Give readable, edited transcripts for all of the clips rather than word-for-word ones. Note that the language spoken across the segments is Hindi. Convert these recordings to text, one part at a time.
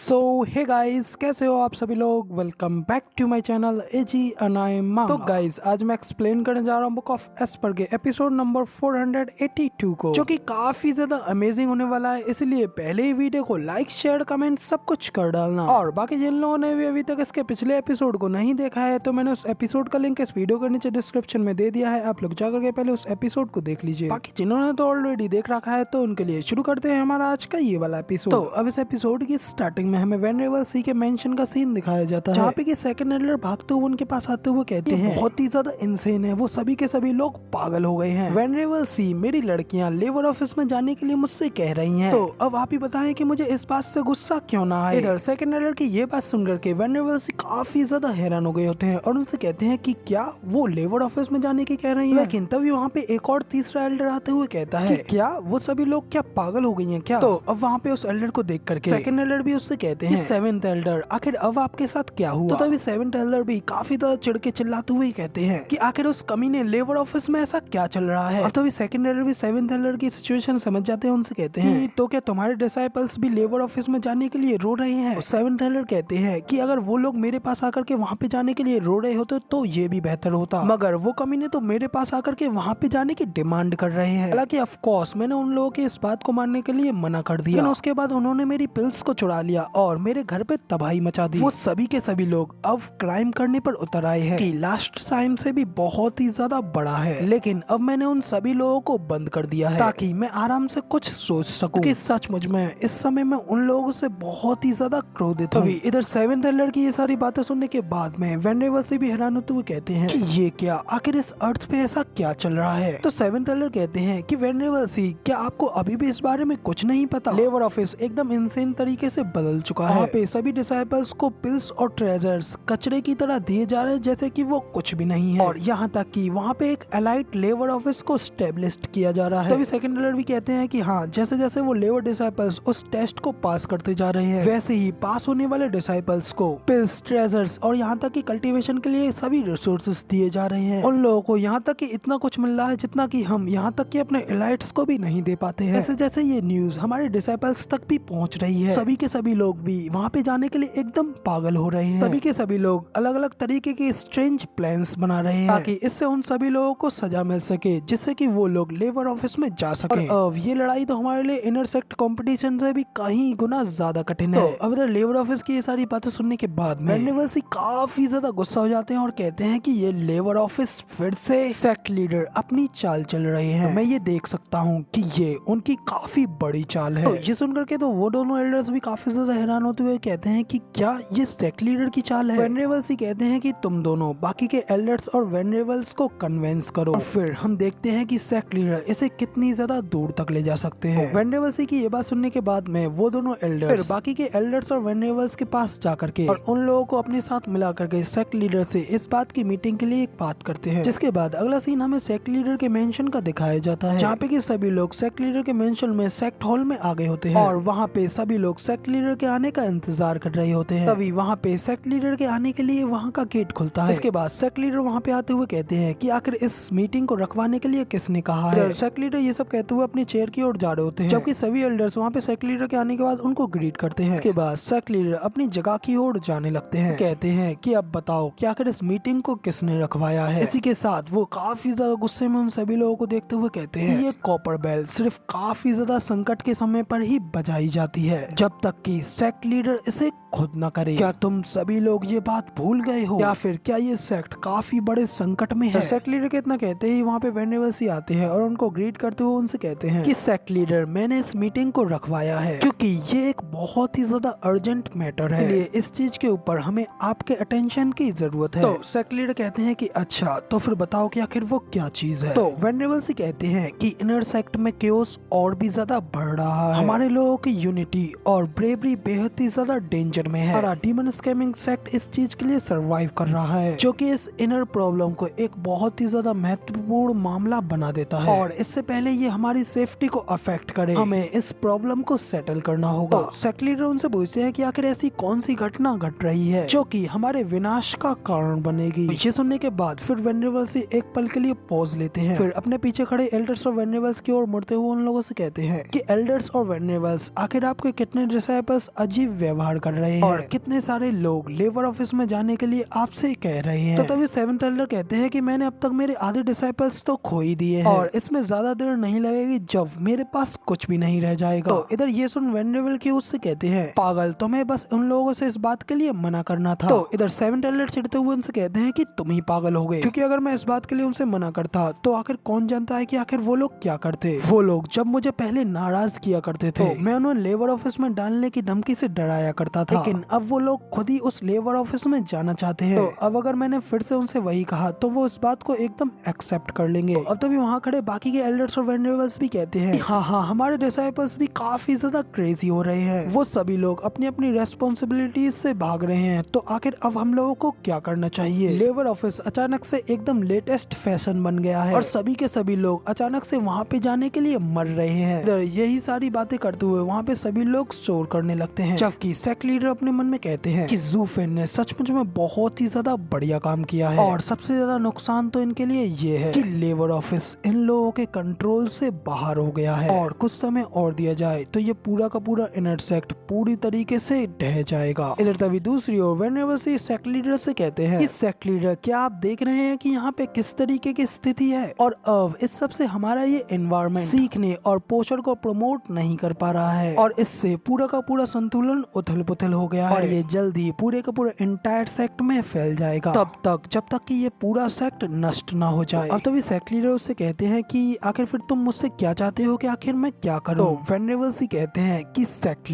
हे गाइस, कैसे हो आप सभी लोग। Welcome back to my channel एजी अनायमा। तो गाइस, आज मैं एक्सप्लेन करने जा रहा हूँ बुक ऑफ एस्पर के एपिसोड नंबर 482 को, जो कि काफी ज्यादा अमेजिंग होने वाला है। इसलिए पहले ही वीडियो को लाइक शेयर कमेंट सब कुछ कर डालना। और बाकी जिन लोगों ने भी अभी तक इसके पिछले एपिसोड को नहीं देखा है तो मैंने उस एपिसोड का लिंक इस वीडियो के नीचे डिस्क्रिप्शन में दे दिया है, आप लोग जाकर के पहले उस एपिसोड को देख लीजिए। बाकी जिन्होंने तो ऑलरेडी देख रखा है तो उनके लिए शुरू करते हैं हमारा आज का ये वाला एपिसोड। तो अब इस एपिसोड की स्टार्टिंग में हमें वेनरेबल सी के मेंशन का सीन दिखाया जाता है, जहाँ पे कि सेकंड एल्डर भागते हुए उनके पास आते हुए कहते हैं बहुत ही ज्यादा इंसेन है, वो सभी के सभी लोग पागल हो गए हैं। वेनरेबल सी, मेरी लड़कियां लेबर ऑफिस में जाने के लिए मुझसे कह रही हैं, तो अब आप ही बताएं कि मुझे इस बात से गुस्सा क्यों ना आए। इधर सेकंड एल्डर की ये बात सुनकर के वेनरेबल सी काफी ज्यादा हैरान हो गए होते हैं और उनसे कहते हैं कि क्या वो लेबर ऑफिस में जाने की कह रही है। लेकिन तभी वहाँ पे एक और तीसरा एल्डर आते हुए कहता है कि क्या वो सभी लोग क्या पागल हो गई हैं क्या। तो अब वहाँ पे उस एल्डर को देख करके सेकंड एल्डर भी उससे कहते हैं सेवेंथ एल्डर, आखिर अब आपके साथ क्या हुआ। तो तभी सेवेंथ एल्डर भी काफी ज्यादा चिढ़ के चिल्लाते हुए कहते हैं कि आखिर उस कमीने लेबर ऑफिस में ऐसा क्या चल रहा है। अब तभी सेकंड एल्डर भी सेवेंथ एल्डर की सिचुएशन समझ जाते हैं, उनसे कहते हैं कि तो क्या तुम्हारे डिसाइपल्स भी लेबर ऑफिस में जाने के लिए रो रहे हैं। सेवेंथ एल्डर कहते हैं कि अगर वो लोग मेरे पास आकर के वहाँ पे जाने के लिए रो रहे होते तो ये भी बेहतर होता, मगर वो कमीने तो मेरे पास आकर के वहाँ पे जाने की डिमांड कर रहे हैं। हालांकि ऑफ कोर्स मैंने उन लोगों की इस बात को मानने के लिए मना कर दिया, लेकिन उसके बाद उन्होंने मेरी पिल्स को चुरा लिया और मेरे घर पे तबाही मचा दी। वो सभी के सभी लोग अब क्राइम करने पर उतर आए हैं कि लास्ट टाइम से भी बहुत ही ज्यादा बड़ा है, लेकिन अब मैंने उन सभी लोगों को बंद कर दिया है ताकि मैं आराम से कुछ सोच सकूं कि सचमुच में इस समय मैं उन लोगों से बहुत ही ज्यादा क्रोधित हूं। तभी इधर सेवेंथ एल्डर की ये सारी बातें सुनने के बाद में वेनरेबल से भी हैरान होते हुए कहते हैं कि ये क्या, आखिर इस अर्थ पे ऐसा क्या चल रहा है। तो सेवेंथ एल्डर कहते हैं कि वेनरेबल सी, क्या आपको अभी भी इस बारे में कुछ नहीं पता। लेबर ऑफिस एकदम इंसेन तरीके से बदल चुका है। वहाँ पे सभी डिसाइपल्स को पिल्स और ट्रेजर्स कचरे की तरह दिए जा रहे हैं जैसे कि वो कुछ भी नहीं है, और यहाँ तक कि वहाँ पे एक एलाइट लेबर ऑफिस को स्टेब्लिश्ड किया जा रहा है। तभी सेकंड एल्डर भी कहते हैं कि हाँ, जैसे जैसे वो लेबर डिसाइपल्स उस टेस्ट को पास करते जा रहे हैं वैसे ही पास होने वाले डिसाइपल्स को पिल्स, ट्रेजर्स और यहाँ तक कि कल्टीवेशन के लिए सभी रिसोर्सेज दिए जा रहे हैं। उन लोगों को यहाँ तक कि इतना कुछ मिल रहा है जितना कि हम यहाँ तक कि अपने एलाइट्स को भी नहीं दे पाते हैं। जैसे जैसे ये न्यूज हमारे डिसाइपल्स तक भी पहुँच रही है, सभी के सभी लोग भी वहाँ पे जाने के लिए एकदम पागल हो रहे हैं। सभी के सभी लोग अलग अलग तरीके के स्ट्रेंज प्लान्स बना रहे हैं ताकि इससे उन सभी लोगों को सजा मिल सके, जिससे कि वो लोग लेबर ऑफिस में जा सके। और अब ये लड़ाई तो हमारे लिए इंटरसेक्ट कंपटीशन से भी कहीं गुना ज्यादा कठिन है। अब इधर लेबर ऑफिस की ये सारी बातें सुनने के बाद में वेनरेबल सी काफी ज्यादा गुस्सा हो जाते हैं और कहते हैं कि ये लेबर ऑफिस फिर से सेक्ट लीडर अपनी चाल चल रहे हैं। तो मैं ये देख सकता हूँ कि ये उनकी काफी बड़ी चाल है। तो ये सुनकर के तो वो दोनों एल्डर्स भी काफी ज्यादा हैरान होते हुए कहते हैं कि क्या ये सेक्ट लीडर की चाल है। वेनरेबल सी कहते हैं कि तुम दोनों बाकी के एल्डर्स और वेनरेबल्स को कन्विंस करो और फिर हम देखते हैं कि सेक्ट लीडर इसे कितनी ज्यादा दूर तक ले जा सकते हैं। वेनरेबल सी की ये बात सुनने के बाद में वो दोनों एल्डर्स फिर बाकी के एल्डर्स और वेनरेबल्स के पास जाकर के और उन लोगों को अपने साथ मिला करके सेक्ट लीडर से इस बात की मीटिंग के लिए एक बात करते हैं। जिसके बाद अगला सीन हमें सेक्ट लीडर के मेंशन का दिखाया जाता है, जहाँ पे कि सभी लोग सेक्ट लीडर के मेंशन में सेक्ट हॉल में आ गए होते हैं और वहाँ पे सभी लोग सेक्ट लीडर के आने का इंतजार कर रहे होते हैं। तभी वहाँ पे सेक्ट लीडर के आने के लिए वहाँ का गेट खुलता है। इसके बाद सेक्ट लीडर वहाँ पे आते हुए कहते हैं कि आखिर इस मीटिंग को रखवाने के लिए किसने कहा है। सेक्ट लीडर ये सब कहते हुए अपनी चेयर की ओर जा रहे होते हैं, जबकि सभी एल्डर्स वहाँ पे सेक्ट लीडर के आने के बाद उनको ग्रीट करते हैं। इसके बाद सेक्ट लीडर अपनी जगह की ओर जाने लगते हैं, कहते हैं कि अब बताओ कि आखिर इस मीटिंग को किसने रखवाया है। इसी के साथ वो काफी ज्यादा गुस्से में उन सभी लोगों को देखते हुए कहते हैं ये कॉपर बेल सिर्फ काफी ज्यादा संकट के समय पर ही बजाई जाती है, जब तक कि सेक्ट लीडर इसे खुद न करे। क्या तुम सभी लोग ये बात भूल गए हो, या फिर क्या ये सेक्ट काफी बड़े संकट में है। सेक्ट लीडर के इतना कहते ही वहाँ पे वेनरेबल सी आते हैं और उनको ग्रीट करते हुए उनसे कहते हैं कि सेक्ट लीडर, मैंने इस मीटिंग को रखवाया है क्योंकि ये एक बहुत ही ज्यादा अर्जेंट मैटर है, इसलिए इस चीज के ऊपर हमें आपके अटेंशन की जरूरत है। तो सेक्ट लीडर कहते हैं कि अच्छा, तो फिर बताओ कि आखिर वो क्या चीज है। तो वेनरेबल सी कहते हैं कि इनर सेक्ट में केओस और भी ज्यादा बढ़ रहा है, हमारे लोगों की यूनिटी और ब्रेवरी बेहद ही ज्यादा डेंजर में है। हमारा डीमन स्कैमिंग सेक्ट इस चीज के लिए सरवाइव कर रहा है, जो कि इस इनर प्रॉब्लम को एक बहुत ही ज्यादा महत्वपूर्ण मामला बना देता है, और इससे पहले ये हमारी सेफ्टी को अफेक्ट करे हमें इस प्रॉब्लम को सेटल करना होगा। तो सेक्ट लीडर उनसे पूछते हैं कि आखिर ऐसी कौन सी घटना घट रही है जो कि हमारे विनाश का कारण बनेगी। ये सुनने के बाद फिर वेनरेबल से एक पल के लिए पॉज लेते हैं, फिर अपने पीछे खड़े एल्डर्स और वेनरेबल्स की ओर मुड़ते हुए उन लोगों से कहते हैं कि एल्डर्स और वेनरेबल्स, आखिर आपके कितने डिसाइपल्स अजीब व्यवहार कर रहे हैं और कितने सारे लोग लेबर ऑफिस में जाने के लिए आपसे कह रहे हैं। तो तभी सेवेंथ एल्डर कहते हैं कि मैंने अब तक मेरे आधे डिसाइपल्स तो खो ही दिए हैं और इसमें ज्यादा देर नहीं लगेगी जब मेरे पास कुछ भी नहीं रह जाएगा। तो इधर ये सुन वेनरेबल की उससे कहते हैं, पागल, तुम्हें बस उन लोगों से इस बात के लिए मना करना था। तो इधर सेवेंथ एल्डर चिढ़ते हुए उनसे कहते हैं कि तुम ही पागल हो गए, क्योंकि अगर मैं इस बात के लिए उनसे मना करता तो आखिर कौन जानता है कि आखिर वो लोग क्या करते। वो लोग जब मुझे पहले नाराज किया करते थे तो मैं उन्हें लेबर ऑफिस में डालने की धमकी से डराया करता था, लेकिन अब वो लोग खुद ही उस लेबर ऑफिस में जाना चाहते हैं। तो अब अगर मैंने फिर से उनसे वही कहा तो वो इस बात को एकदम एक्सेप्ट कर लेंगे। तो अब तभी वहाँ खड़े बाकी के एल्डर्स और वेनरेबल्स भी कहते हैं, हाँ हाँ, हमारे डिसाइपल्स भी काफी ज्यादा क्रेजी हो रहे हैं। वो सभी लोग अपनी अपनी रेस्पॉन्सिबिलिटीज से भाग रहे हैं, तो आखिर अब हम लोगों को क्या करना चाहिए। लेबर ऑफिस अचानक से एकदम लेटेस्ट फैशन बन गया है और सभी के सभी लोग अचानक से वहाँ पे जाने के लिए मर रहे हैं। यही सारी बातें करते हुए वहाँ पे सभी लोग शोर करने लगते हैं, जबकि सेक्ट लीडर अपने मन में कहते हैं कि ज़ूफेन ने सचमुच में बहुत ही ज्यादा बढ़िया काम किया है और सबसे ज्यादा नुकसान तो इनके लिए ये है कि लेबर ऑफिस इन लोगों के कंट्रोल से बाहर हो गया है और कुछ समय और दिया जाए तो ये पूरा का पूरा इनर सेक्ट पूरी तरीके से ढह जाएगा। इधर तभी दूसरी ओर वेनरेबल सेक्ट लीडर से कहते हैं कि सेक्ट लीडर, क्या आप देख रहे हैं कि यहाँ पे किस तरीके की स्थिति है और अब इस सब से हमारा ये एनवायरनमेंट सीखने और पोषण को प्रमोट नहीं कर पा रहा है और इससे पूरा का पूरा संतुलन उथल पुथल हो गया है और ये जल्दी पूरे का पूरा इंटायर सेक्ट में फैल जाएगा, तब तक जब तक कि ये पूरा सेक्ट नष्ट ना हो जाए। अब तभी सेक्ट लीडर उससे कहते हैं कि आखिर फिर तुम मुझसे क्या चाहते हो कि आखिर मैं क्या करूं। तो वेनरेबल सी कहते हैं कि sect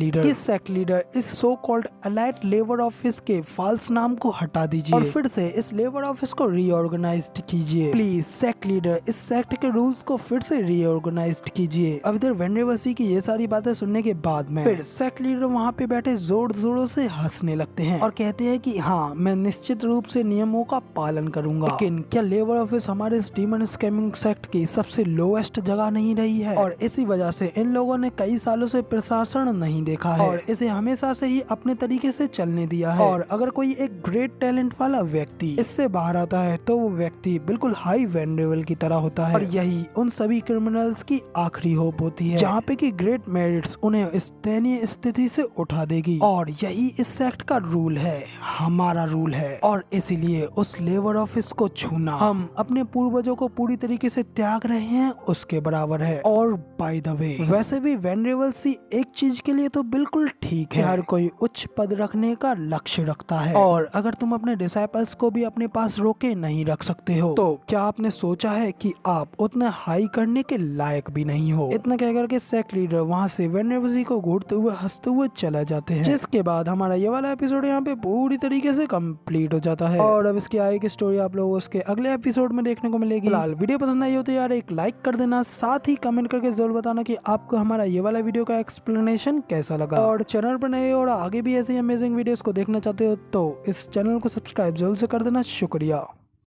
leader is so called allied labour office के फॉल्स नाम को हटा दीजिए और फिर से इस लेबर ऑफिस को रीऑर्गेनाइज्ड कीजिए। प्लीज सेक्ट लीडर, इस सेक्ट के रूल्स को फिर से रीऑर्गेनाइज्ड कीजिए। अब इधर वेनरेबल सी की ये सारी बातें सुनने के बाद में फिर सेक्ट लीडर वहाँ पे बैठे जोर जोरों से हंसने लगते हैं और कहते हैं कि हाँ, मैं निश्चित रूप से नियमों का पालन करूंगा, लेकिन क्या लेबर ऑफिस हमारे इस डीमन स्कैमिंग सेक्ट की सबसे लोएस्ट जगह नहीं रही है और इसी वजह से इन लोगों ने कई सालों से प्रशासन नहीं देखा है और इसे हमेशा से ही अपने तरीके से चलने दिया है और अगर कोई एक ग्रेट टैलेंट वाला व्यक्ति इससे बाहर आता है तो वो व्यक्ति बिल्कुल हाई वेनरेबल की तरह होता है और यही उन सभी क्रिमिनल्स की आखिरी होप होती है, जहाँ पे कि ग्रेट मेरिट्स उन्हें इस दयनीय स्थिति से उठा देगी और यही इस सेक्ट का रूल है, हमारा रूल है और इसीलिए उस लेबर ऑफिस को छूना हम अपने पूर्वजों को पूरी तरीके से त्याग रहे हैं उसके बराबर है। और बाय द वे, वैसे भी वेनरेबल सी एक चीज के लिए तो बिल्कुल ठीक है, हर कोई उच्च पद रखने का लक्ष्य रखता है और अगर तुम अपने डिसाइपल्स को भी अपने पास रोके नहीं रख सकते हो तो क्या आपने सोचा है कि आप उतना हाई करने के लायक भी नहीं हो। इतना कहकर के सेक्ट लीडर वहाँ से वेनरेबल सी को घूरते हुए हंसते हुए चला जाते हैं, जिसके बाद हमारा ये वाला एपिसोड यहाँ पे पूरी तरीके से कंप्लीट हो जाता है और अब इसकी आगे की स्टोरी आप लोगों को उसके अगले एपिसोड में देखने को मिलेगी। फिलहाल वीडियो पसंद आई हो तो यार एक लाइक कर देना, साथ ही कमेंट करके जरूर बताना कि आपको हमारा ये वाला वीडियो का एक्सप्लेनेशन कैसा लगा और चैनल पर नए और आगे भी ऐसी अमेजिंग वीडियोस को देखना चाहते हो तो इस चैनल को सब्सक्राइब जरूर से कर देना। शुक्रिया।